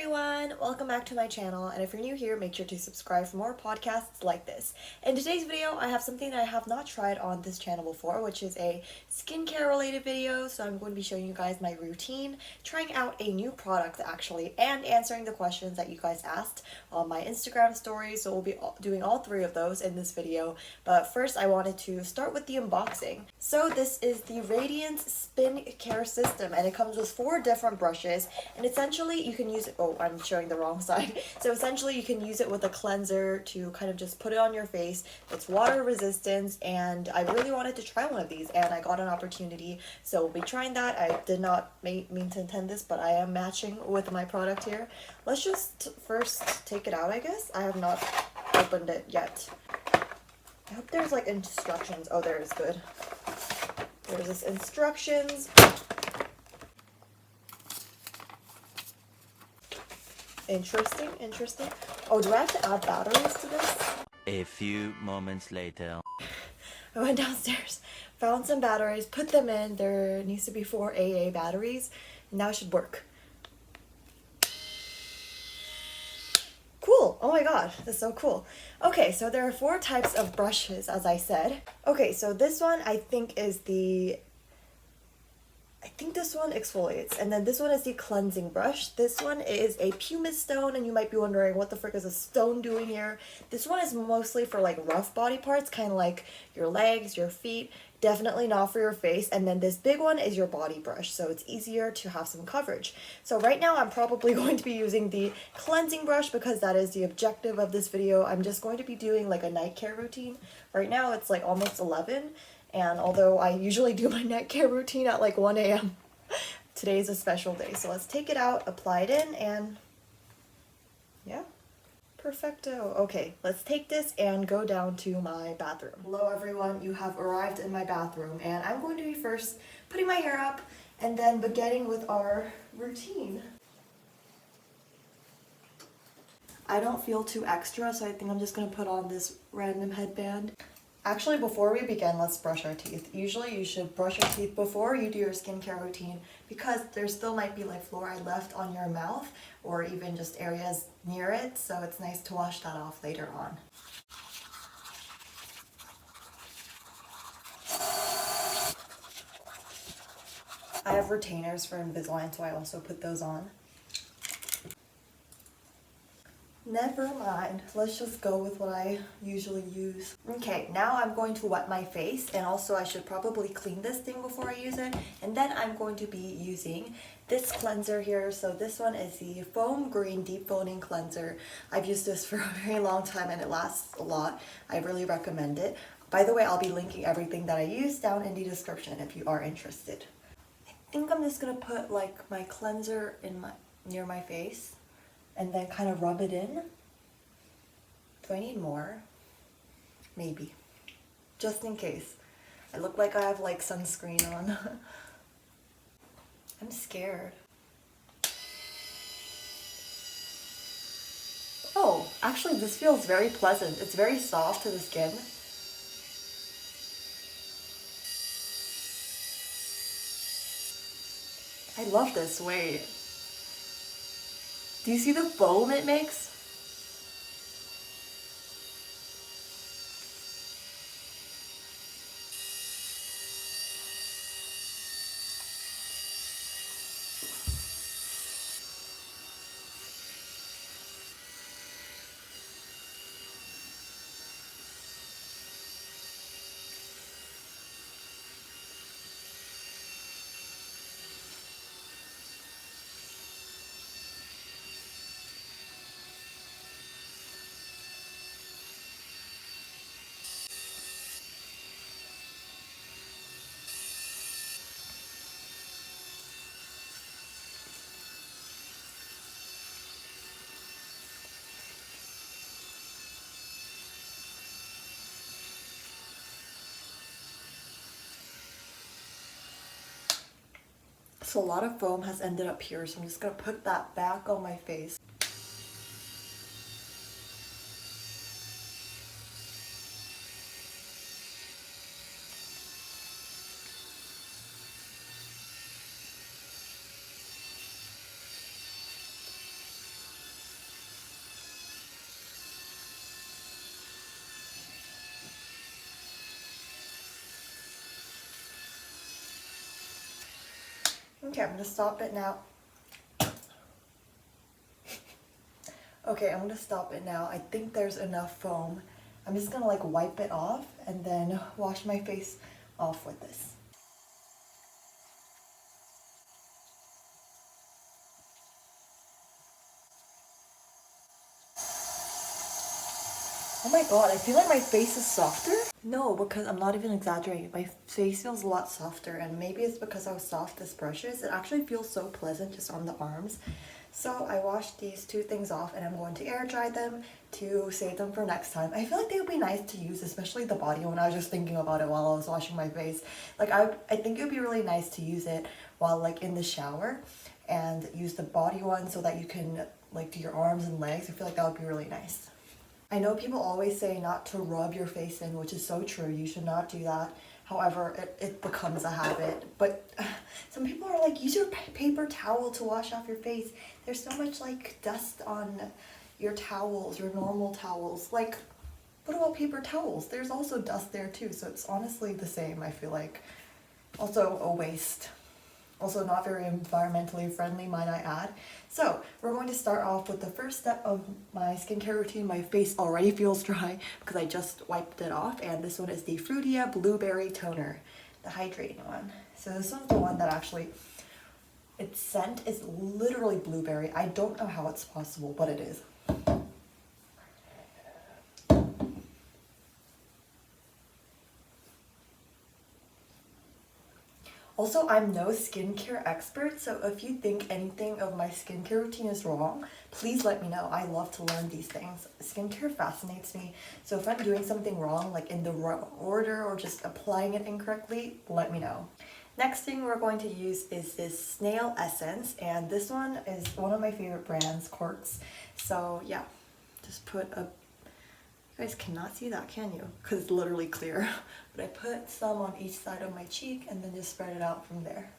everyone! Welcome back to my channel, and if you're new here, make sure to subscribe for more podcasts like this. In today's video, I have something that I have not tried on this channel before, which is a skincare related video. So I'm going to be showing you guys my routine, trying out a new product actually, and answering the questions that you guys asked on my Instagram stories. So we'll be doing all three of those in this video. But first, I wanted to start with the unboxing. So this is the Radiance Spin Care System, and it comes with 4 different brushes, and essentially you can use it. Oh, I'm showing the wrong side. So essentially you can use it with a cleanser to kind of just put it on your face. It's water resistant, and I really wanted to try one of these, and I got an opportunity, so we'll be trying that. I did not mean to intend this, but I am matching with my product here. Let's just first take it out, I guess. I have not opened it yet. I hope there's like instructions. Oh, there is. Good. There's this instructions. Interesting. Oh, do I have to add batteries to this? A few moments later. I went downstairs, found some batteries, put them in. There needs to be 4 AA batteries. Now it should work. Cool. Oh my gosh, that's so cool. Okay, so there are 4 types of brushes, as I said. Okay, so this one I think is this one exfoliates, and then this one is the cleansing brush. This one is a pumice stone, and you might be wondering what the frick is a stone doing here. This one is mostly for like rough body parts, kind of like your legs, your feet. Definitely not for your face. And then this big one is your body brush, so it's easier to have some coverage. So right now I'm probably going to be using the cleansing brush because that is the objective of this video. I'm just going to be doing like a night care routine. Right now it's like almost 11, and although I usually do my night care routine at like 1 a.m. today is a special day. So let's take it out, apply it in, and yeah. Perfecto. Okay, let's take this and go down to my bathroom. Hello everyone, you have arrived in my bathroom, and I'm going to be first putting my hair up and then beginning with our routine. I don't feel too extra, so I think I'm just going to put on this random headband. Actually, before we begin, let's brush our teeth. Usually you should brush your teeth before you do your skincare routine because there still might be like fluoride left on your mouth or even just areas near it, so it's nice to wash that off later on. I have retainers for Invisalign, so I also put those on. Never mind, let's just go with what I usually use. Okay, now I'm going to wet my face, and also I should probably clean this thing before I use it. And then I'm going to be using this cleanser here. So this one is the Foam Green Deep Foaming Cleanser. I've used this for a very long time and it lasts a lot. I really recommend it. By the way, I'll be linking everything that I use down in the description if you are interested. I think I'm just gonna put like my cleanser in near my face and then kind of rub it in. Do I need more? Maybe. Just in case. I look like I have like sunscreen on. I'm scared. Oh, actually this feels very pleasant. It's very soft to the skin. I love this. Wait. Do you see the foam it makes? So a lot of foam has ended up here, so I'm just gonna put that back on my face. Okay, I'm gonna stop it now. Okay, I'm gonna stop it now. I think there's enough foam. I'm just gonna like wipe it off and then wash my face off with this. Oh my god, I feel like my face is softer. No, because I'm not even exaggerating. My face feels a lot softer, and maybe it's because how soft this brush is. It actually feels so pleasant just on the arms. So I washed these two things off and I'm going to air dry them to save them for next time. I feel like they would be nice to use, especially the body one. I was just thinking about it while I was washing my face. Like I think it would be really nice to use it while like in the shower and use the body one so that you can like do your arms and legs. I feel like that would be really nice. I know people always say not to rub your face in, which is so true. You should not do that. However, it becomes a habit. But some people are like, use your paper towel to wash off your face. There's so much like dust on your towels, your normal towels. Like, what about paper towels? There's also dust there too. So it's honestly the same, I feel like. Also a waste. Also not very environmentally friendly, might I add. So we're going to start off with the first step of my skincare routine. My face already feels dry because I just wiped it off, and this one is the Fruitia Blueberry Toner, the hydrating one. So this one's the one that actually, its scent is literally blueberry. I don't know how it's possible, but it is. Also, I'm no skincare expert, so if you think anything of my skincare routine is wrong, please let me know. I love to learn these things. Skincare fascinates me, so if I'm doing something wrong, like in the wrong order or just applying it incorrectly, let me know. Next thing we're going to use is this Snail Essence, and this one is one of my favorite brands, Quartz. So yeah, just put a... You guys cannot see that, can you? Because it's literally clear. But I put some on each side of my cheek and then just spread it out from there.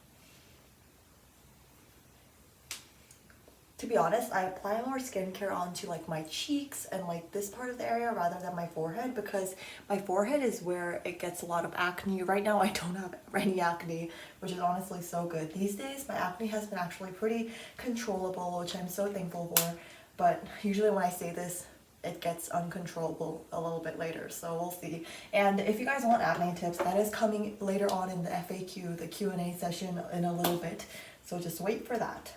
To be honest, I apply more skincare onto like my cheeks and like this part of the area rather than my forehead, because my forehead is where it gets a lot of acne. Right now I don't have any acne, which is honestly so good. These days my acne has been actually pretty controllable, which I'm so thankful for. But usually when I say this, it gets uncontrollable a little bit later, so we'll see. And if you guys want acne tips, that is coming later on in the FAQ, the Q&A session in a little bit, so just wait for that.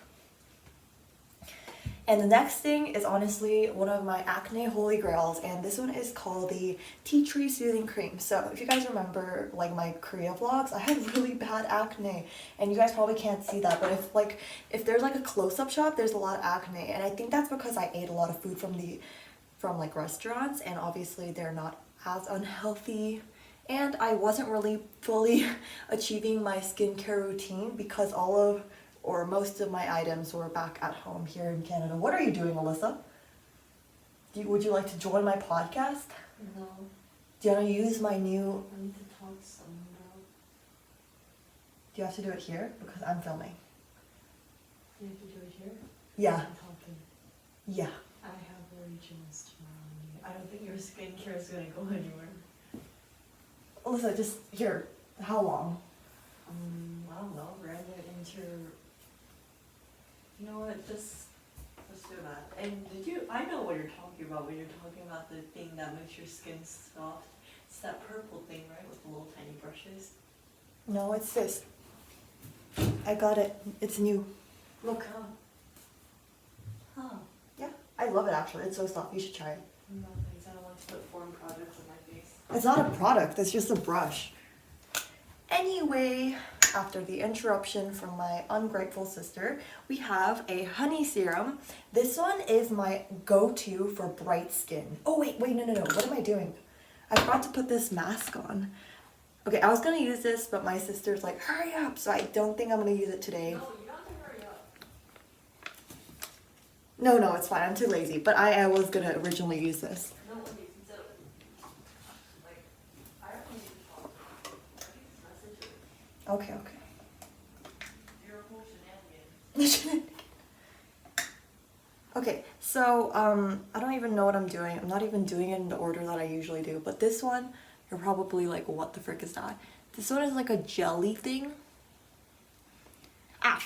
And the next thing is honestly one of my acne holy grails, and this one is called the Tea Tree Soothing Cream. So if you guys remember like my Korea vlogs, I had really bad acne, and you guys probably can't see that, but if there's like a close-up shot, there's a lot of acne, and I think that's because I ate a lot of food from like restaurants, and obviously they're not as unhealthy, and I wasn't really fully achieving my skincare routine because most of my items were back at home here in Canada. What are you doing, Alyssa? Would you like to join my podcast? No. Do you want to use my new... I need to talk to someone now. Do you have to do it here? Because I'm filming. You have to do it here? Yeah. I'm talking. Yeah. I have Radiance tomorrow. I don't think your skincare is going to go anywhere. Alyssa, just here. How long? I don't know. Ran it into... You know what? Let's do that. And I know what you're talking about when you're talking about the thing that makes your skin soft. It's that purple thing, right? With the little tiny brushes. No, it's this. I got it. It's new. Look. Huh. Yeah. I love it actually. It's so soft. You should try it. No thanks. I don't want to put foreign products on my face. It's not a product. It's just a brush. Anyway, after the interruption from my ungrateful sister, we have a Honey Serum. This one is my go-to for bright skin. Oh, wait, no. What am I doing? I forgot to put this mask on. Okay, I was going to use this, but my sister's like, hurry up, so I don't think I'm going to use it today. No, you don't have to hurry up. No, it's fine. I'm too lazy, but I was going to originally use this. No, okay, so, like, I don't need to talk. I think it's message it. Okay. You're a whole shenanigan. Okay, so I don't even know what I'm doing. I'm not even doing it in the order that I usually do. But this one, you're probably like, what the frick is that? This one is like a jelly thing. Ah,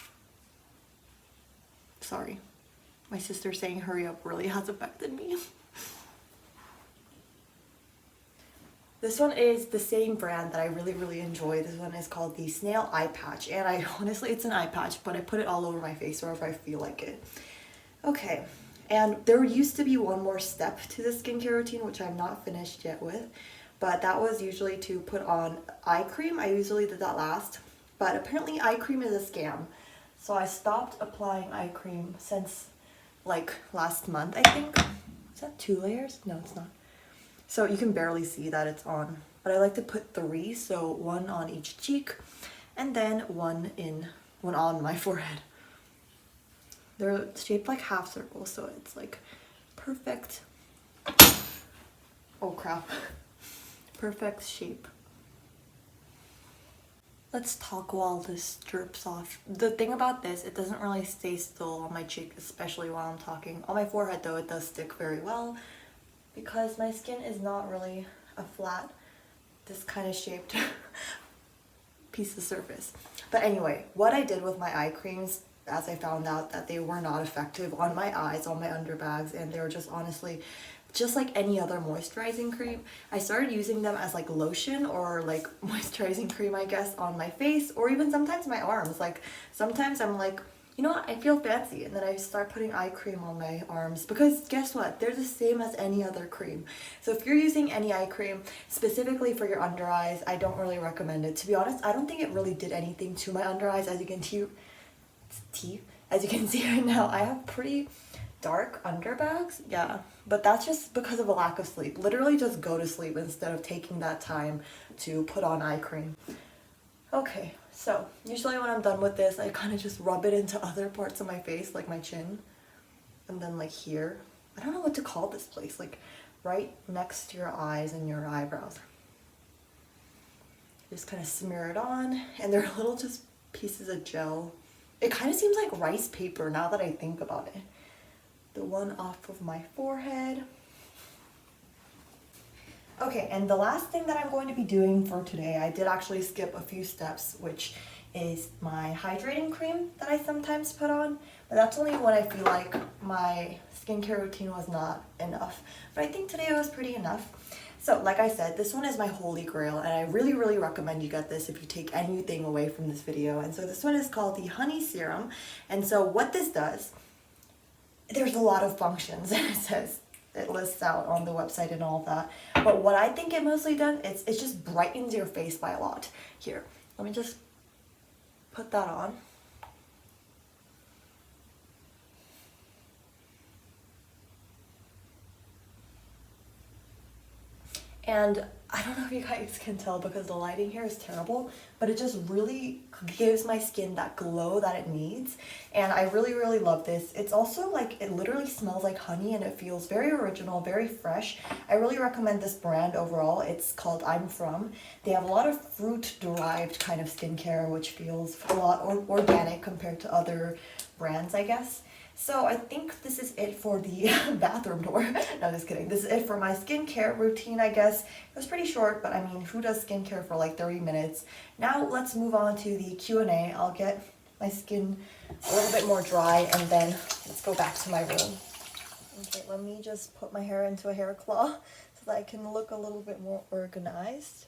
sorry. My sister saying hurry up really has affected me. This one is the same brand that I really enjoy. This one is called the Snail Eye Patch, and I honestly, it's an eye patch, but I put it all over my face wherever I feel like it. Okay, and there used to be one more step to the skincare routine, which I'm not finished yet with, but that was usually to put on eye cream. I usually did that last, but apparently eye cream is a scam. So I stopped applying eye cream since like last month, I think. Is that 2 layers? No, it's not. So you can barely see that it's on, but I like to put 3, so 1 on each cheek and then 1 on my forehead. They're shaped like half circles, so it's like perfect. Oh crap. Perfect shape. Let's talk while this drips off. The thing about this, it doesn't really stay still on my cheek, especially while I'm talking. On my forehead though, it does stick very well because my skin is not really a flat, this kind of shaped piece of surface. But anyway, what I did with my eye creams, as I found out that they were not effective on my eyes, on my underbags, and they were just honestly just like any other moisturizing cream. I started using them as like lotion or like moisturizing cream, I guess, on my face, or even sometimes my arms. Like sometimes I'm like, you know what, I feel fancy, and then I start putting eye cream on my arms, because guess what, they're the same as any other cream. So if you're using any eye cream specifically for your under eyes, I don't really recommend it. To be honest, I don't think it really did anything to my under eyes. As you can see, right now, I have pretty dark underbags, yeah, but that's just because of a lack of sleep. Literally just go to sleep instead of taking that time to put on eye cream. Okay, so usually when I'm done with this, I kind of just rub it into other parts of my face, like my chin, and then like here. I don't know what to call this place, like right next to your eyes and your eyebrows. Just kind of smear it on, and they're little just pieces of gel. It kind of seems like rice paper now that I think about it. The one off of my forehead. Okay, and the last thing that I'm going to be doing for today, I did actually skip a few steps, which is my hydrating cream that I sometimes put on, but that's only when I feel like my skincare routine was not enough. But I think today it was pretty enough. So like I said, this one is my holy grail, and I really recommend you get this if you take anything away from this video. And so this one is called the Honey Serum. And so what this does, there's a lot of functions, and it lists out on the website and all of that. But what I think it mostly does, it just brightens your face by a lot. Here, let me just put that on. And I don't know if you guys can tell because the lighting here is terrible, but it just really gives my skin that glow that it needs. And I really love this. It's also like, it literally smells like honey, and it feels very original, very fresh. I really recommend this brand overall. It's called I'm From. They have a lot of fruit derived kind of skincare, which feels a lot organic compared to other brands, I guess. So I think this is it for the bathroom door. No, just kidding. This is it for my skincare routine, I guess. It was pretty short, but I mean, who does skincare for like 30 minutes? Now let's move on to the Q&A. I'll get my skin a little bit more dry, and then let's go back to my room. Okay, let me just put my hair into a hair claw so that I can look a little bit more organized.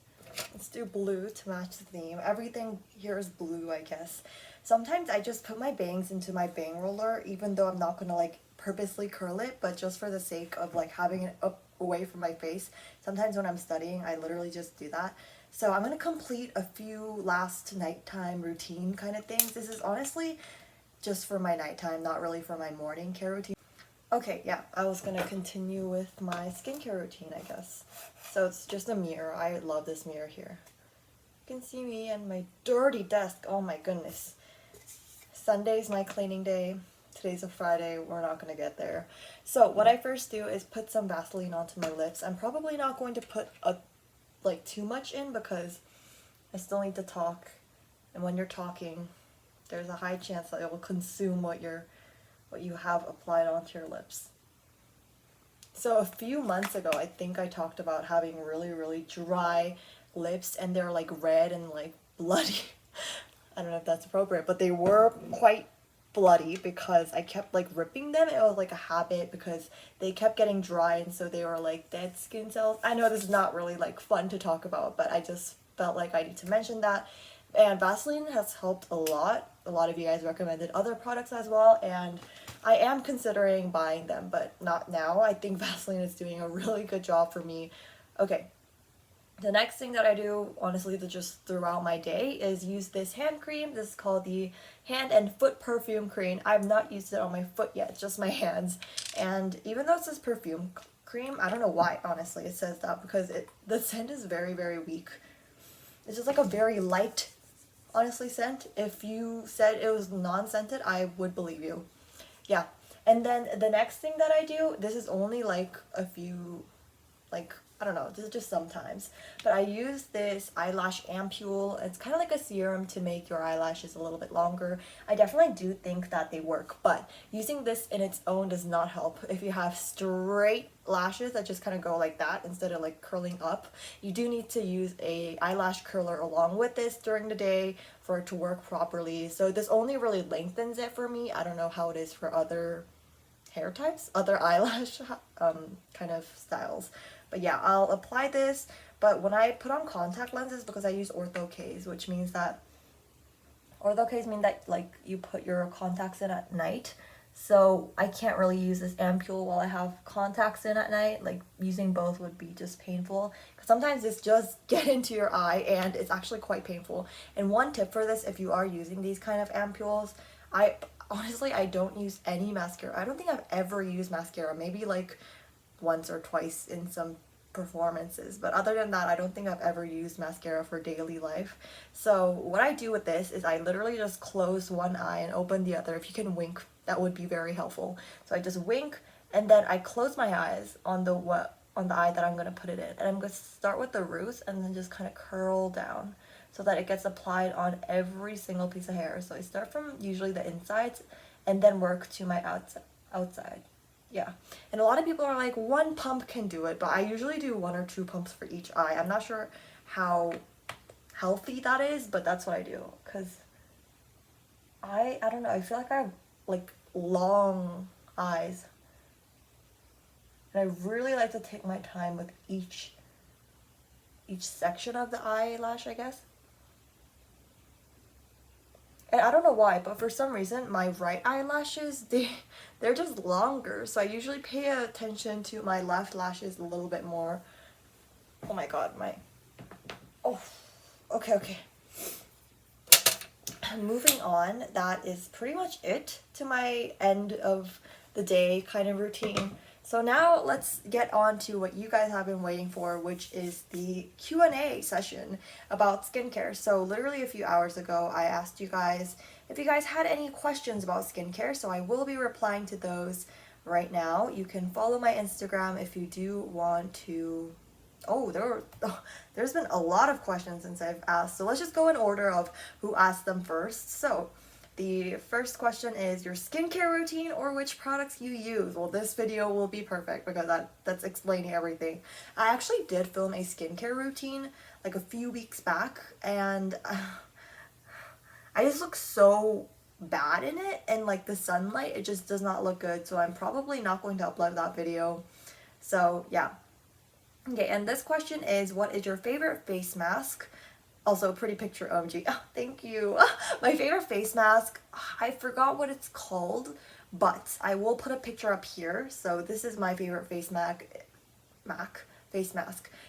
Let's do blue to match the theme. Everything here is blue, I guess. Sometimes I just put my bangs into my bang roller, even though I'm not gonna like purposely curl it, but just for the sake of like having it up away from my face. Sometimes when I'm studying, I literally just do that. So I'm gonna complete a few last nighttime routine kind of things. This is honestly just for my nighttime, not really for my morning care routine. Okay, yeah, I was gonna continue with my skincare routine, I guess. So it's just a mirror. I love this mirror here. You can see me and my dirty desk. Oh my goodness. Sunday's my cleaning day. Today's a Friday. We're not gonna get there. So what I first do is put some Vaseline onto my lips. I'm probably not going to put like too much in because I still need to talk. And when you're talking, there's a high chance that it will consume what you have applied onto your lips. So a few months ago, I think I talked about having really dry lips, and they're like red and like bloody. I don't know if that's appropriate, but they were quite bloody because I kept like ripping them. It was like a habit because they kept getting dry, and so they were like dead skin cells. I know this is not really like fun to talk about, but I just felt like I need to mention that. And Vaseline has helped a lot. A lot of you guys recommended other products as well, and I am considering buying them, but not now. I think Vaseline is doing a really good job for me. Okay, the next thing that I do, honestly, to just throughout my day is use this hand cream. This is called the Hand and Foot Perfume Cream. I've not used it on my foot yet, just my hands. And even though it says perfume cream, I don't know why, honestly, it says that because the scent is very, very weak. It's just like a very light, honestly, scent. If you said it was non-scented, I would believe you. Yeah. And then the next thing that I do, this is only like a few, like, I don't know, this is just sometimes, but I use this Eyelash Ampule. It's kind of like a serum to make your eyelashes a little bit longer. I definitely do think that they work, but using this in its own does not help. If you have straight lashes that just kind of go like that instead of like curling up, you do need to use a eyelash curler along with this during the day for it to work properly. So this only really lengthens it for me. I don't know how it is for other hair types, other eyelash kind of styles. But yeah, I'll apply this, but when I put on contact lenses, because I use ortho-Ks, which means that ortho-Ks mean that like you put your contacts in at night. So I can't really use this ampule while I have contacts in at night. Like using both would be just painful, because sometimes this just get into your eye and it's actually quite painful. And one tip for this, if you are using these kind of ampules, honestly, I don't use any mascara. I don't think I've ever used mascara, maybe like once or twice in some performances, but other than that, I don't think I've ever used mascara for daily life. So what I do with this is I literally just close one eye and open the other. If you can wink, that would be very helpful. So I just wink and then I close my eyes on the eye that I'm going to put it in, and I'm going to start with the roots and then just kind of curl down so that it gets applied on every single piece of hair. So I start from usually the insides and then work to my outside. Yeah, and a lot of people are like, one pump can do it, but I usually do 1 or 2 pumps for each eye. I'm not sure how healthy that is, but that's what I do, because I don't know, I feel like I have like long eyes, and I really like to take my time with each section of the eyelash, I guess. And I don't know why, but for some reason, my right eyelashes, they're just longer. So I usually pay attention to my left lashes a little bit more. Oh my god, oh, okay. Moving on, that is pretty much it to my end of the day kind of routine. So now let's get on to what you guys have been waiting for, which is the Q&A session about skincare. So literally a few hours ago, I asked you guys if you guys had any questions about skincare, so I will be replying to those right now. You can follow my Instagram if you do want to. There's been a lot of questions since I've asked, so let's just go in order of who asked them first. So the first question is your skincare routine or which products you use. Well, this video will be perfect because that's explaining everything. I actually did film a skincare routine like a few weeks back, and I just look so bad in it, and like the sunlight, it just does not look good, so I'm probably not going to upload that video. So yeah. Okay, and this question is, what is your favorite face mask? Also, pretty picture, OMG. Oh, thank you. My favorite face mask, I forgot what it's called, but I will put a picture up here. So this is my favorite face mask.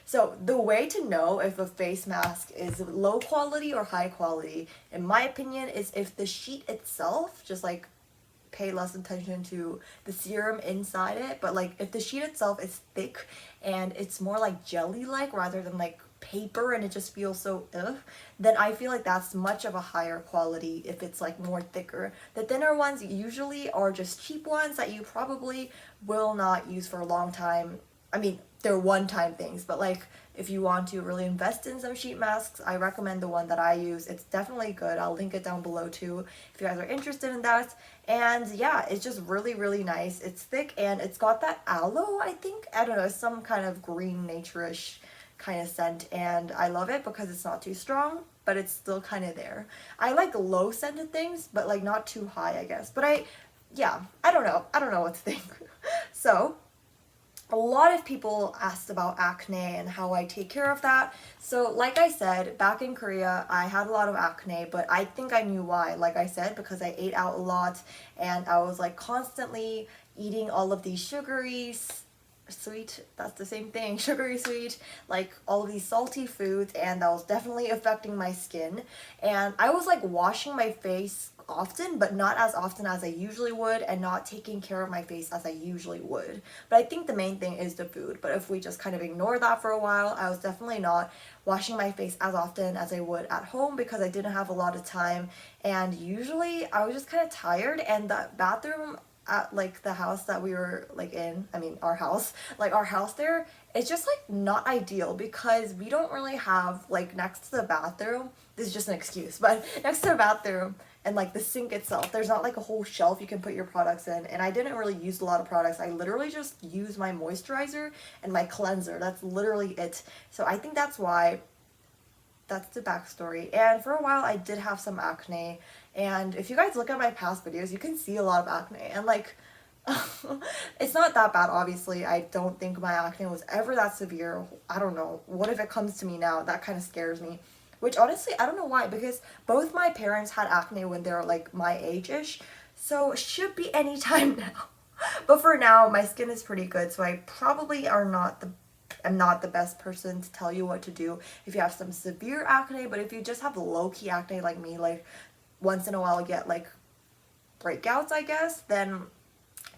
So the way to know if a face mask is low quality or high quality, in my opinion, is if the sheet itself, just like pay less attention to the serum inside it, but like if the sheet itself is thick and it's more like jelly-like rather than like paper and it just feels so then I feel like that's much of a higher quality if it's like more thicker. The thinner ones usually are just cheap ones that you probably will not use for a long time. I mean, they're one-time things, but like if you want to really invest in some sheet masks, I recommend the one that I use. It's definitely good. I'll link it down below too if you guys are interested in that. And yeah, it's just really, really nice. It's thick and it's got that aloe, I think. I don't know, some kind of green nature-ish kind of scent, and I love it because it's not too strong. but it's still kind of there. I like low scented things, but like not too high, I guess. But I don't know. I don't know what to think. So, a lot of people asked about acne and how I take care of that. So like I said, back in Korea, I had a lot of acne, but I think I knew why. Like I said, because I ate out a lot and I was like constantly eating all of these sugary, sweet, that's the same thing, sugary sweet, like all of these salty foods, and that was definitely affecting my skin. And I was like washing my face often, but not as often as I usually would, and not taking care of my face as I usually would. But I think the main thing is the food. But if we just kind of ignore that for a while, I was definitely not washing my face as often as I would at home because I didn't have a lot of time, and usually I was just kind of tired, and the bathroom at like the house that we were like in, I mean our house, like our house there, it's just like not ideal because we don't really have like next to the bathroom, this is just an excuse, but next to the bathroom and like the sink itself, there's not like a whole shelf you can put your products in, and I didn't really use a lot of products. I literally just use my moisturizer and my cleanser. That's literally it. So I think that's why, that's the backstory. And for a while I did have some acne, and if you guys look at my past videos, you can see a lot of acne, and like it's not that bad, obviously. I don't think my acne was ever that severe. I don't know, what if it comes to me now? That kind of scares me, which honestly I don't know why, because both my parents had acne when they were like my age-ish, so it should be any time now. But for now my skin is pretty good, so I probably am not the best person to tell you what to do if you have some severe acne. But if you just have low-key acne like me, like once in a while you get like breakouts, I guess, then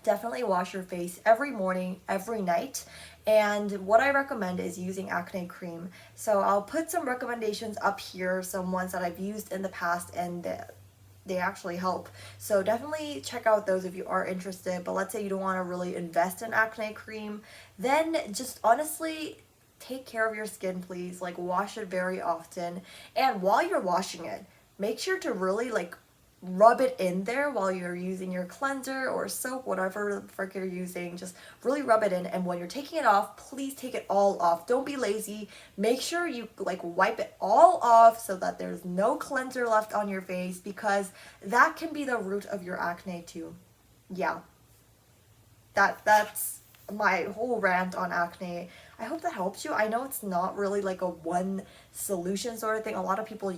definitely wash your face every morning, every night. And what I recommend is using Acne Cream. So I'll put some recommendations up here, some ones that I've used in the past, and they actually help. So definitely check out those if you are interested. But let's say you don't want to really invest in Acne Cream, then just honestly take care of your skin, please. Like wash it very often, and while you're washing it, make sure to really like rub it in there while you're using your cleanser or soap, whatever the frick you're using. Just really rub it in, and when you're taking it off, please take it all off. Don't be lazy. Make sure you like wipe it all off so that there's no cleanser left on your face, because that can be the root of your acne too. Yeah, that's my whole rant on acne. I hope that helps you. I know it's not really like a one solution sort of thing. A lot of people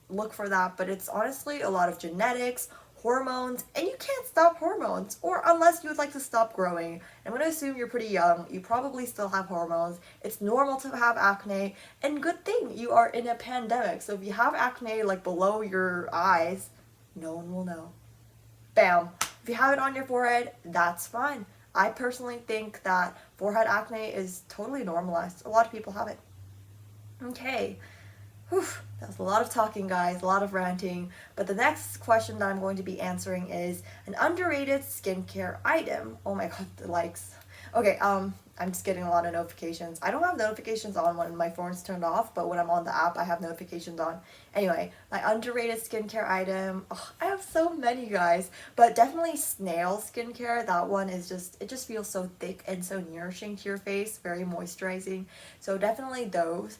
look for that, but it's honestly a lot of genetics, hormones, and you can't stop hormones, or unless you would like to stop growing. I'm going to assume you're pretty young. You probably still have hormones. It's normal to have acne, and good thing you are in a pandemic. So if you have acne like below your eyes, no one will know. Bam. If you have it on your forehead, that's fine. I personally think that forehead acne is totally normalized. A lot of people have it. Okay. Whew, that was a lot of talking, guys, a lot of ranting. But the next question that I'm going to be answering is an underrated skincare item. Oh my god, the likes. Okay, I'm just getting a lot of notifications. I don't have notifications on when my phone's turned off, but when I'm on the app, I have notifications on. Anyway, my underrated skincare item. Oh, I have so many, guys. But definitely Snail skincare. That one is just, it just feels so thick and so nourishing to your face. Very moisturizing. So definitely those.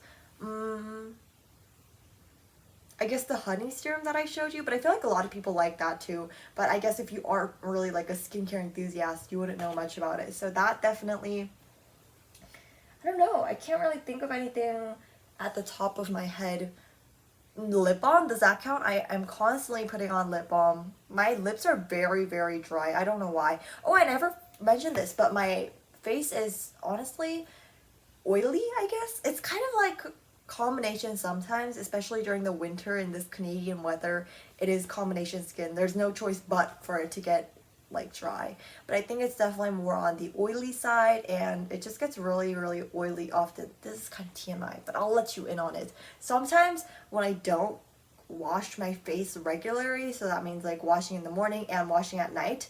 I guess the Honey Serum that I showed you, but I feel like a lot of people like that too. But I guess if you aren't really like a skincare enthusiast, you wouldn't know much about it. So that definitely, I don't know, I can't really think of anything at the top of my head. Lip balm, does that count? I'm constantly putting on lip balm. My lips are very, very dry. I don't know why. Oh, I never mentioned this, but my face is honestly oily, I guess. It's kind of like combination sometimes, especially during the winter in this Canadian weather. It is combination skin. There's no choice but for it to get like dry. But I think it's definitely more on the oily side, and it just gets really, really oily often. This is kind of TMI, but I'll let you in on it. Sometimes when I don't wash my face regularly, so that means like washing in the morning and washing at night,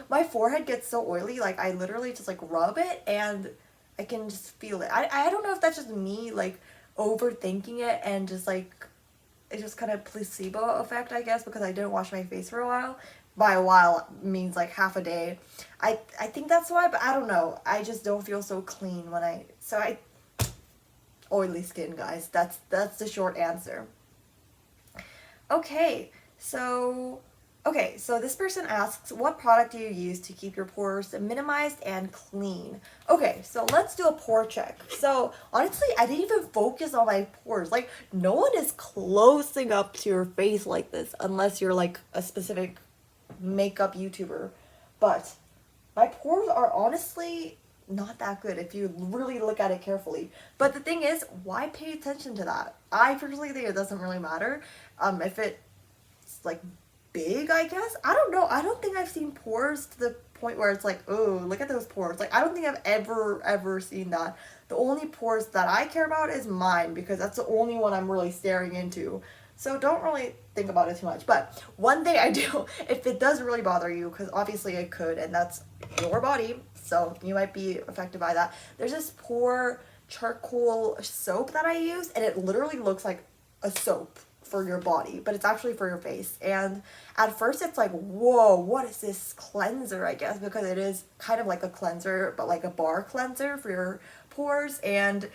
my forehead gets so oily, like I literally just like rub it and I can just feel it. I don't know if that's just me like overthinking it and just like it's just kind of placebo effect, I guess, because I didn't wash my face for a while. By a while means like half a day. I think that's why, but I don't know. I just don't feel so clean when oily skin, guys. That's the short answer. Okay, so so this person asks, what product do you use to keep your pores minimized and clean? Okay, so let's do a pore check. So honestly, I didn't even focus on my pores. Like, no one is closing up to your face like this unless you're like a specific makeup YouTuber. But my pores are honestly not that good if you really look at it carefully. But the thing is, why pay attention to that? I personally think it doesn't really matter. If it's like big, I guess. I don't know. I don't think I've seen pores to the point where it's like, oh, look at those pores. Like, I don't think I've ever seen that. The only pores that I care about is mine because that's the only one I'm really staring into. So don't really think about it too much. But one thing I do, if it does really bother you, because obviously it could, and that's your body, so you might be affected by that. There's this pore charcoal soap that I use, and it literally looks like a soap for your body, but it's actually for your face. And at first it's like, whoa, what is this cleanser, I guess, because it is kind of like a cleanser, but like a bar cleanser for your pores. And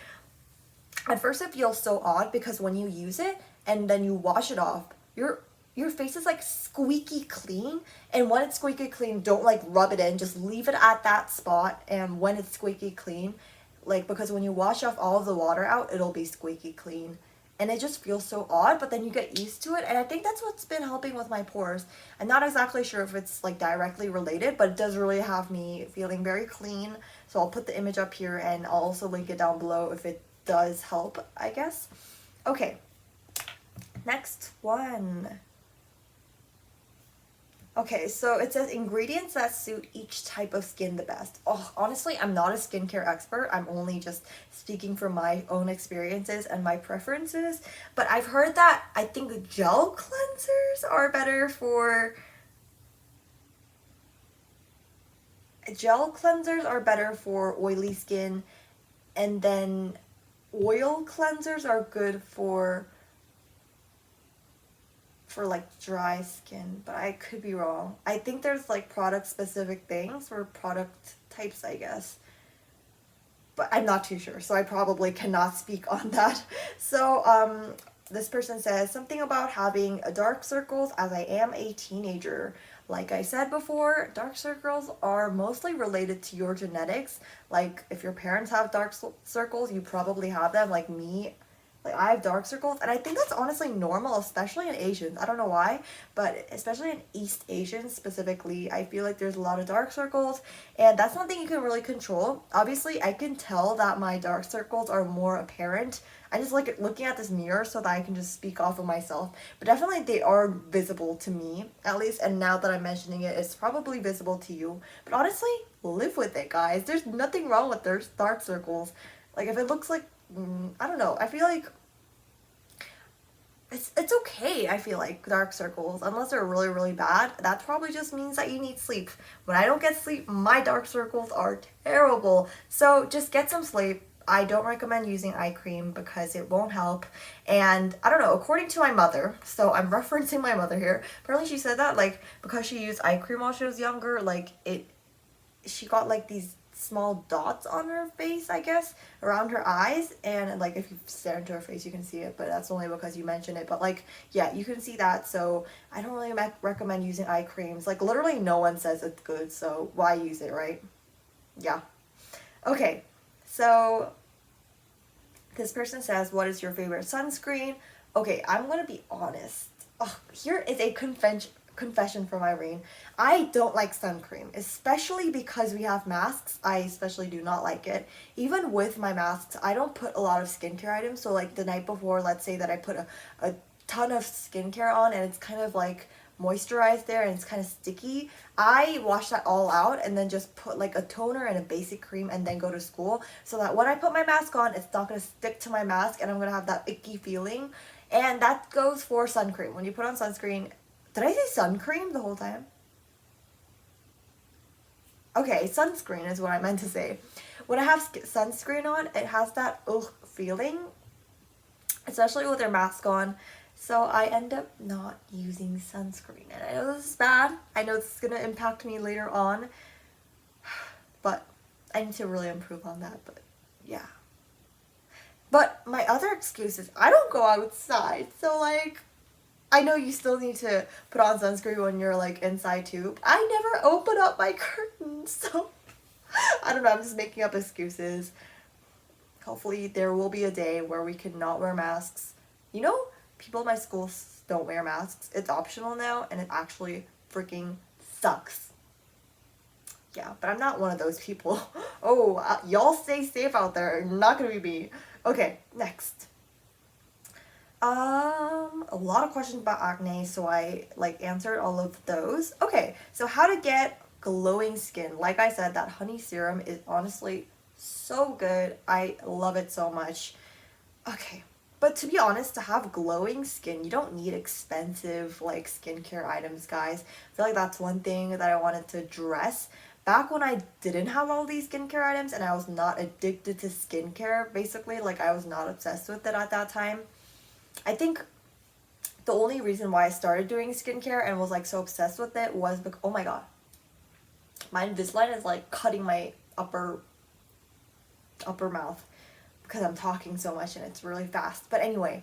at first it feels so odd because when you use it and then you wash it off, your face is like squeaky clean. And when it's squeaky clean, don't like rub it in, just leave it at that spot. And when it's squeaky clean, like, because when you wash off all of the water out, it'll be squeaky clean. And it just feels so odd, but then you get used to it. And I think that's what's been helping with my pores. I'm not exactly sure if it's like directly related, but it does really have me feeling very clean. So I'll put the image up here and I'll also link it down below if it does help, I guess. Okay, next one. Okay, so it says ingredients that suit each type of skin the best. Oh, honestly, I'm not a skincare expert. I'm only just speaking from my own experiences and my preferences. But I've heard that I think gel cleansers are better for... Gel cleansers are better for oily skin. And then oil cleansers are good for like dry skin, but I could be wrong. I think there's like product specific things for product types, I guess, but I'm not too sure, so I probably cannot speak on that. So this person says something about having dark circles as I am a teenager. Like I said before, dark circles are mostly related to your genetics. Like if your parents have dark circles, you probably have them. Like me, like I have dark circles, and I think that's honestly normal, especially in Asians. I don't know why, but especially in East Asians specifically, I feel like there's a lot of dark circles, and that's something you can really control. Obviously, I can tell that my dark circles are more apparent. I just like looking at this mirror so that I can just speak off of myself. But definitely they are visible to me, at least, and now that I'm mentioning it, it's probably visible to you. But honestly, live with it, guys. There's nothing wrong with their dark circles. Like if it looks like I don't know. I feel like it's okay. I feel like dark circles, unless they're really bad, that probably just means that you need sleep. When I don't get sleep, my dark circles are terrible. So just get some sleep. I don't recommend using eye cream because it won't help. And I don't know, according to my mother, so I'm referencing my mother here. Apparently she said that like because she used eye cream while she was younger, like she got like these small dots on her face, I guess, around her eyes, and like if you stare into her face you can see it, but that's only because you mentioned it. But like, yeah, you can see that. So I don't really recommend using eye creams. Like literally no one says it's good, so why use it, right? Yeah. Okay, so this person says, what is your favorite sunscreen? Okay, I'm gonna be honest. Oh, here is a confession from Irene. I don't like sun cream, especially because we have masks. I especially do not like it. Even with my masks, I don't put a lot of skincare items. So like the night before, let's say that I put a ton of skincare on and it's kind of like moisturized there and it's kind of sticky, I wash that all out and then just put like a toner and a basic cream and then go to school, so that when I put my mask on, it's not going to stick to my mask and I'm going to have that icky feeling. And that goes for sun cream. When you put on sunscreen, did I say sun cream the whole time? Okay, sunscreen is what I meant to say. When I have sunscreen on, it has that ugh feeling, especially with their mask on. So I end up not using sunscreen. And I know this is bad. I know this is going to impact me later on. But I need to really improve on that. But yeah. But my other excuse is I don't go outside. So like, I know you still need to put on sunscreen when you're like inside too. I never open up my curtains, so I don't know, I'm just making up excuses. Hopefully there will be a day where we can not wear masks. You know, people in my school don't wear masks. It's optional now, and it actually freaking sucks. Yeah, but I'm not one of those people. Oh, y'all stay safe out there. Not gonna be me. Okay, next. A lot of questions about acne, so I like answered all of those. Okay, so how to get glowing skin. Like I said, that honey serum is honestly so good. I love it so much. Okay, but to be honest, to have glowing skin, you don't need expensive like skincare items, guys. I feel like that's one thing that I wanted to address. Back when I didn't have all these skincare items and I was not addicted to skincare, basically, like I was not obsessed with it at that time. I think the only reason why I started doing skincare and was like so obsessed with it was because, oh my god, my Invisalign is like cutting my upper mouth because I'm talking so much and it's really fast. But anyway,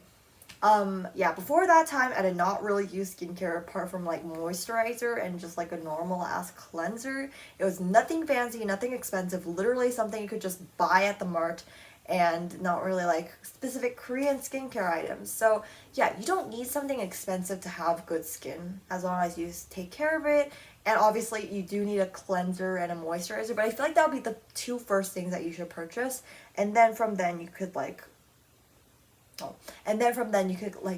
yeah, before that time I did not really use skincare apart from like moisturizer and just like a normal ass cleanser. It was nothing fancy, nothing expensive, literally something you could just buy at the mart, and not really like specific Korean skincare items. So yeah, you don't need something expensive to have good skin as long as you take care of it. And obviously you do need a cleanser and a moisturizer, but I feel like that would be the two first things that you should purchase. And then from then you could like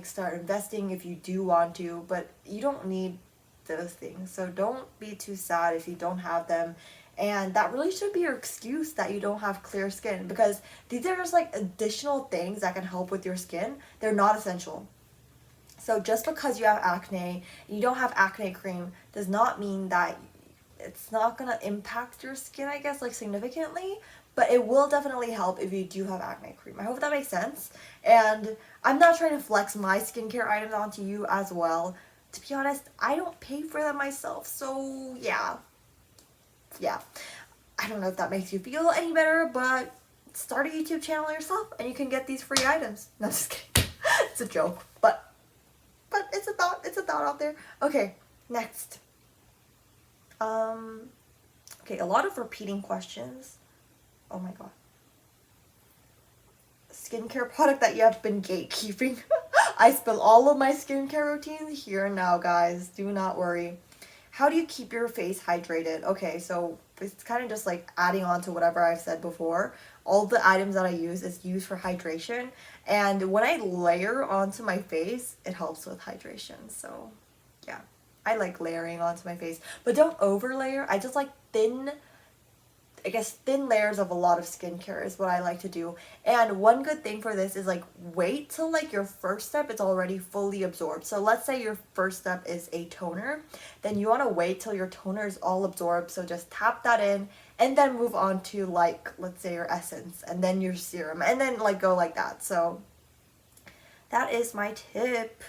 start investing if you do want to, but you don't need those things. So don't be too sad if you don't have them. And that really should be your excuse that you don't have clear skin, because these are just like additional things that can help with your skin. They're not essential. So just because you have acne and you don't have acne cream does not mean that it's not gonna impact your skin, I guess, like significantly, but it will definitely help if you do have acne cream. I hope that makes sense. And I'm not trying to flex my skincare items onto you as well. To be honest, I don't pay for them myself, so yeah. I don't know if that makes you feel any better, but start a YouTube channel yourself and you can get these free items. No, just kidding. It's a joke, but it's a thought out there. Okay, next. Okay, a lot of repeating questions. Oh my god. Skincare product that you have been gatekeeping. I spill all of my skincare routines here and now, guys. Do not worry. How do you keep your face hydrated? Okay, so it's kind of just like adding on to whatever I've said before. All the items that I use is used for hydration. And when I layer onto my face, it helps with hydration. So, yeah. I like layering onto my face. But don't over layer. I just like thin layers of a lot of skincare is what I like to do. And one good thing for this is like wait till like your first step is already fully absorbed. So let's say your first step is a toner, then you want to wait till your toner is all absorbed. So just tap that in and then move on to like, let's say your essence and then your serum and then like go like that. So that is my tip.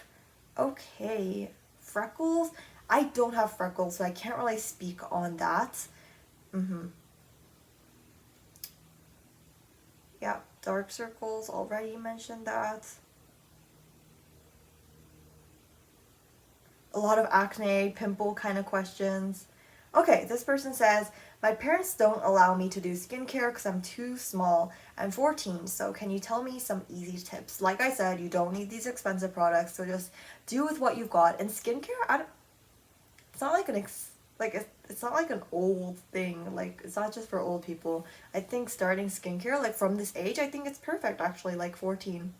Okay, freckles. I don't have freckles, so I can't really speak on that. Yeah, dark circles, already mentioned that. A lot of acne, pimple kind of questions. Okay, this person says, my parents don't allow me to do skincare because I'm too small. I'm 14, so can you tell me some easy tips? Like I said, you don't need these expensive products, so just do with what you've got. And skincare, it's not like it's not like an old thing, like it's not just for old people. I think starting skincare like from this age, I think it's perfect actually, like 14.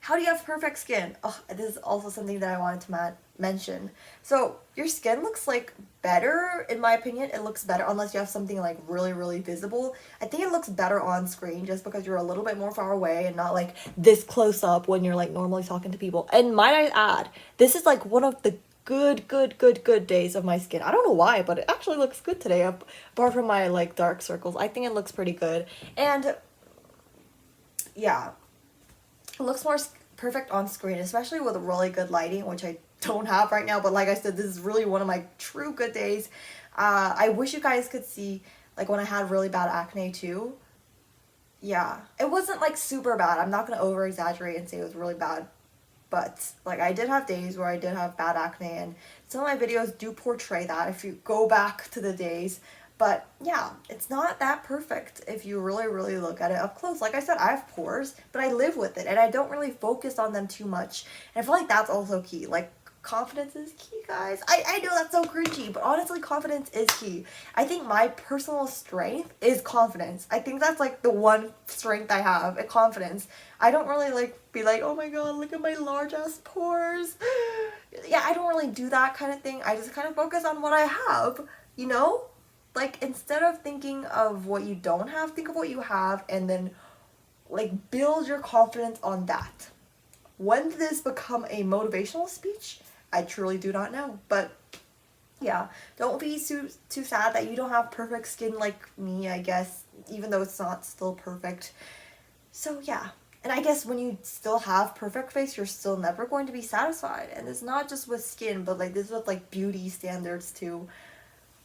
How do you have perfect skin? Oh, this is also something that I wanted to mention. So your skin looks like better, in my opinion. It looks better unless you have something like really, really visible. I think it looks better on screen just because you're a little bit more far away and not like this close up when you're like normally talking to people. And might I add, this is like one of the good days of my skin. I don't know why, but it actually looks good today, apart from my like dark circles. I think it looks pretty good. And yeah, it looks more perfect on screen, especially with really good lighting, which I don't have right now. But like I said, this is really one of my true good days. I wish you guys could see like when I had really bad acne too. Yeah, it wasn't like super bad. I'm not gonna over exaggerate and say it was really bad. But like I did have days where I did have bad acne, and some of my videos do portray that if you go back to the days. But yeah, it's not that perfect if you really look at it up close. Like I said, I have pores, but I live with it and I don't really focus on them too much. And I feel like that's also key. Like confidence is key, guys. I know that's so cringy, but honestly, confidence is key. I think my personal strength is confidence. I think that's like the one strength I have, confidence. I don't really like be like, oh my god, look at my large ass pores. Yeah, I don't really do that kind of thing. I just kind of focus on what I have, you know? Like, instead of thinking of what you don't have, think of what you have and then, like, build your confidence on that. When did this become a motivational speech? I truly do not know. But, yeah, don't be too sad that you don't have perfect skin like me, I guess, even though it's not still perfect. So, yeah. And I guess when you still have perfect face, you're still never going to be satisfied. And it's not just with skin, but, like, this is with, like, beauty standards, too.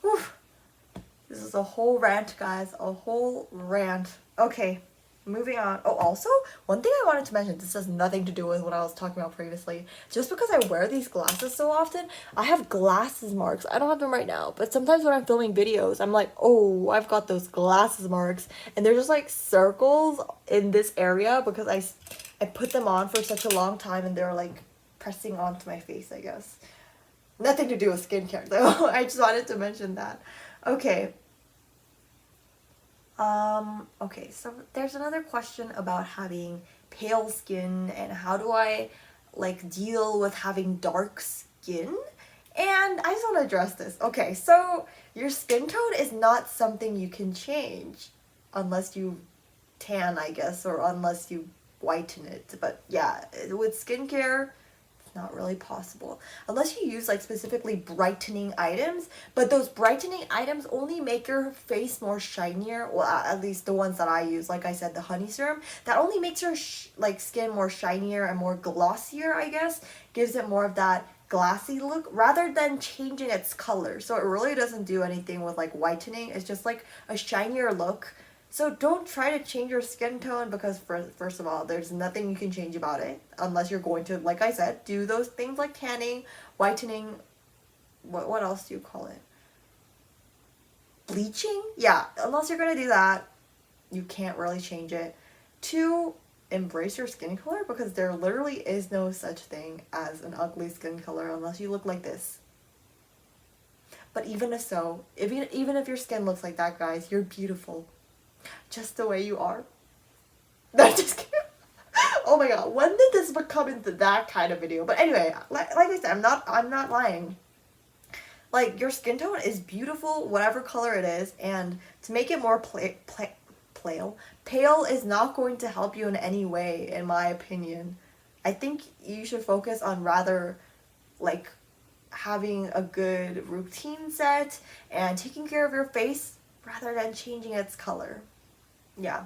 Whew. This is a whole rant, guys. A whole rant. Okay, moving on. Oh, also, one thing I wanted to mention, this has nothing to do with what I was talking about previously. Just because I wear these glasses so often, I have glasses marks. I don't have them right now, but sometimes when I'm filming videos, I'm like, oh, I've got those glasses marks. And they're just like circles in this area because I put them on for such a long time and they're like pressing onto my face, I guess. Nothing to do with skincare, though. I just wanted to mention that. Okay. Okay, so there's another question about having pale skin and how do I, like, deal with having dark skin? And I just want to address this. Okay, so your skin tone is not something you can change unless you tan, I guess, or unless you whiten it. But yeah, with skincare, not really possible unless you use like specifically brightening items, but those brightening items only make your face more shinier. Well, at least the ones that I use, like I said, the Honey Serum, that only makes your like skin more shinier and more glossier, I guess, gives it more of that glassy look rather than changing its color. So it really doesn't do anything with like whitening. It's just like a shinier look. So don't try to change your skin tone because first of all, there's nothing you can change about it unless you're going to, like I said, do those things like tanning, whitening, what else do you call it? Bleaching? Yeah, unless you're going to do that, you can't really change it. 2, embrace your skin color because there literally is no such thing as an ugly skin color unless you look like this. But even if so, even if your skin looks like that, guys, you're beautiful. Just the way you are. No, just kidding. Oh my god, when did this become into that kind of video? But anyway, like I said, I'm not lying. Like, your skin tone is beautiful, whatever color it is, and to make it more pale is not going to help you in any way, in my opinion. I think you should focus on rather, like, having a good routine set and taking care of your face rather than changing its color. Yeah.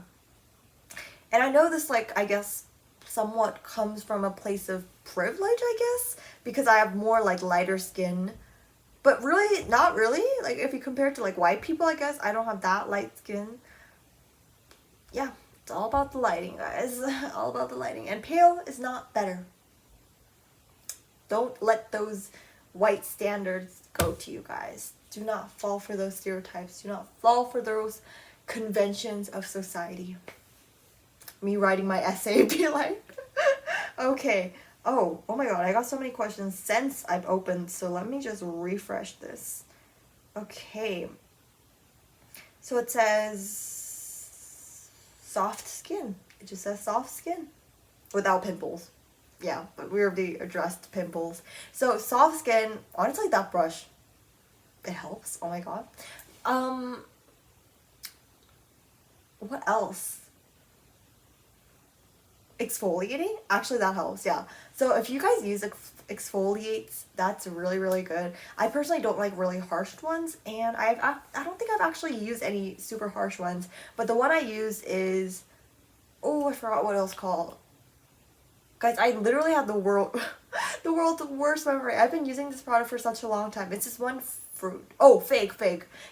And I know this, like, I guess, somewhat comes from a place of privilege, I guess, because I have more, like, lighter skin. But really, not really. Like, if you compare it to, like, white people, I guess, I don't have that light skin. Yeah, it's all about the lighting, guys. All about the lighting. And pale is not better. Don't let those white standards go to you, guys. Do not fall for those stereotypes. Do not fall for those conventions of society. Me writing my essay be like, okay. Oh my god, I got so many questions since I've opened, so let me just refresh this. Okay. So it says soft skin. It just says soft skin without pimples. Yeah, but we already addressed pimples. So soft skin, honestly, that brush, it helps. Oh my god. What else? Exfoliating? Actually, that helps, yeah. So if you guys use exfoliates, that's really good. I personally don't like really harsh ones, and I don't think I've actually used any super harsh ones, but the one I use is, oh, I forgot what it was called. Guys, I literally have the world's worst memory. I've been using this product for such a long time. It's this one fruit. Oh, fig.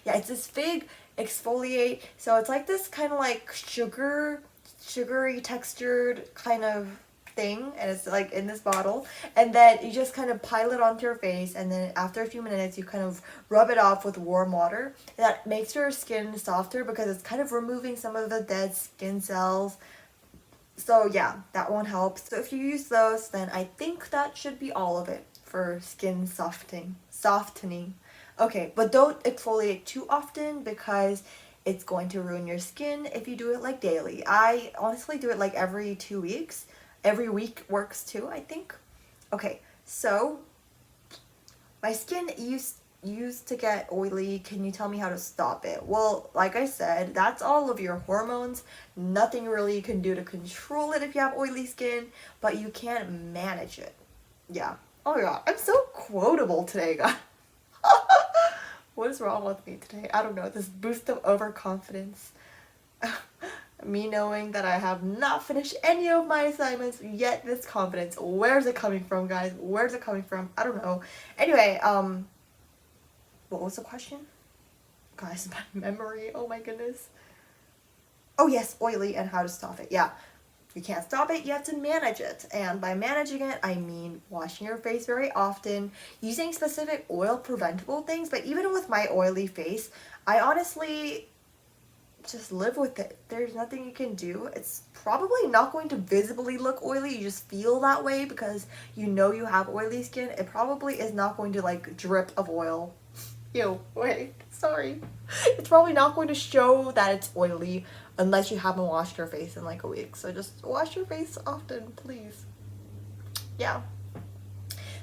Yeah, it's this fig exfoliate. So it's like this kind of like sugary textured kind of thing, and it's like in this bottle, and then you just kind of pile it onto your face, and then after a few minutes you kind of rub it off with warm water. That makes your skin softer because it's kind of removing some of the dead skin cells. So yeah, that one helps. So if you use those, then I think that should be all of it for skin softening. Okay, but don't exfoliate too often because it's going to ruin your skin if you do it like daily. I honestly do it like every 2 weeks. Every week works too, I think. Okay, so my skin used to get oily. Can you tell me how to stop it? Well, like I said, that's all of your hormones. Nothing really you can do to control it if you have oily skin, but you can manage it. Yeah. Oh my god, I'm so quotable today, guys. What is wrong with me today? I don't know, this boost of overconfidence. Me knowing that I have not finished any of my assignments, yet this confidence. Where's it coming from, guys? Where's it coming from? I don't know. Anyway, what was the question? Guys, my memory, oh my goodness. Oh yes, oily and how to stop it. Yeah, you can't stop it, you have to manage it. And by managing it, I mean washing your face very often, using specific oil preventable things. But even with my oily face, I honestly just live with it. There's nothing you can do. It's probably not going to visibly look oily. You just feel that way because you know you have oily skin. It probably is not going to like drip of oil. Ew, wait, sorry. It's probably not going to show that it's oily unless you haven't washed your face in like a week. So just wash your face often, please. Yeah.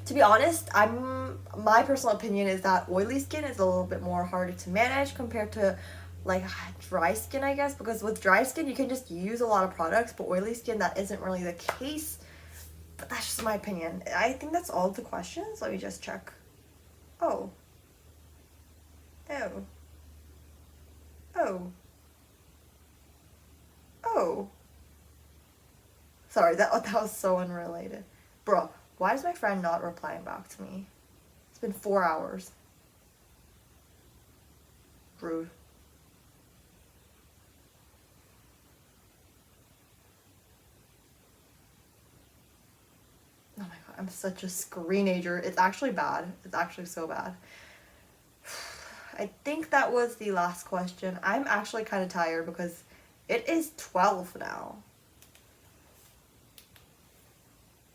To be honest, my personal opinion is that oily skin is a little bit more harder to manage compared to like dry skin, I guess, because with dry skin you can just use a lot of products, but oily skin, that isn't really the case. But that's just my opinion. I think that's all the questions. Let me just check. Oh. Oh. Sorry, that was so unrelated. Bro, why is my friend not replying back to me? It's been 4 hours. Rude. Oh my god, I'm such a screenager. It's actually bad. It's actually so bad. I think that was the last question. I'm actually kind of tired because it is 12 now.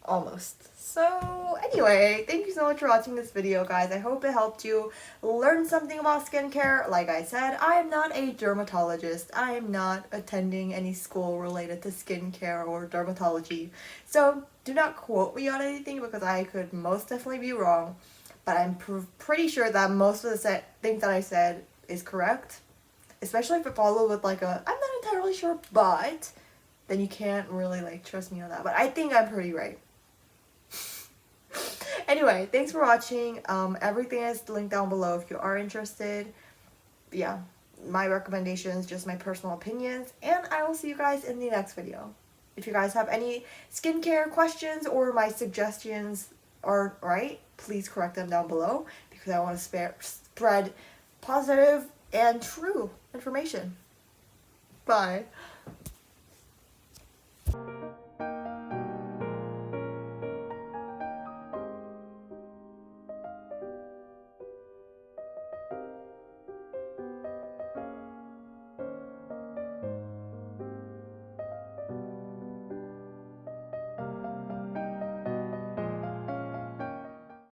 Almost. So anyway, thank you so much for watching this video, guys. I hope it helped you learn something about skincare. Like I said, I am not a dermatologist. I am not attending any school related to skincare or dermatology. So do not quote me on anything because I could most definitely be wrong. But I'm pretty sure that most of the things that I said is correct. Especially if it followed with like a, I'm not entirely sure, but then you can't really like trust me on that. But I think I'm pretty right. Anyway, thanks for watching. Everything is linked down below if you are interested. Yeah, my recommendations, just my personal opinions, and I will see you guys in the next video. If you guys have any skincare questions or my suggestions are right, please correct them down below because I want to spread positive and true information. Bye.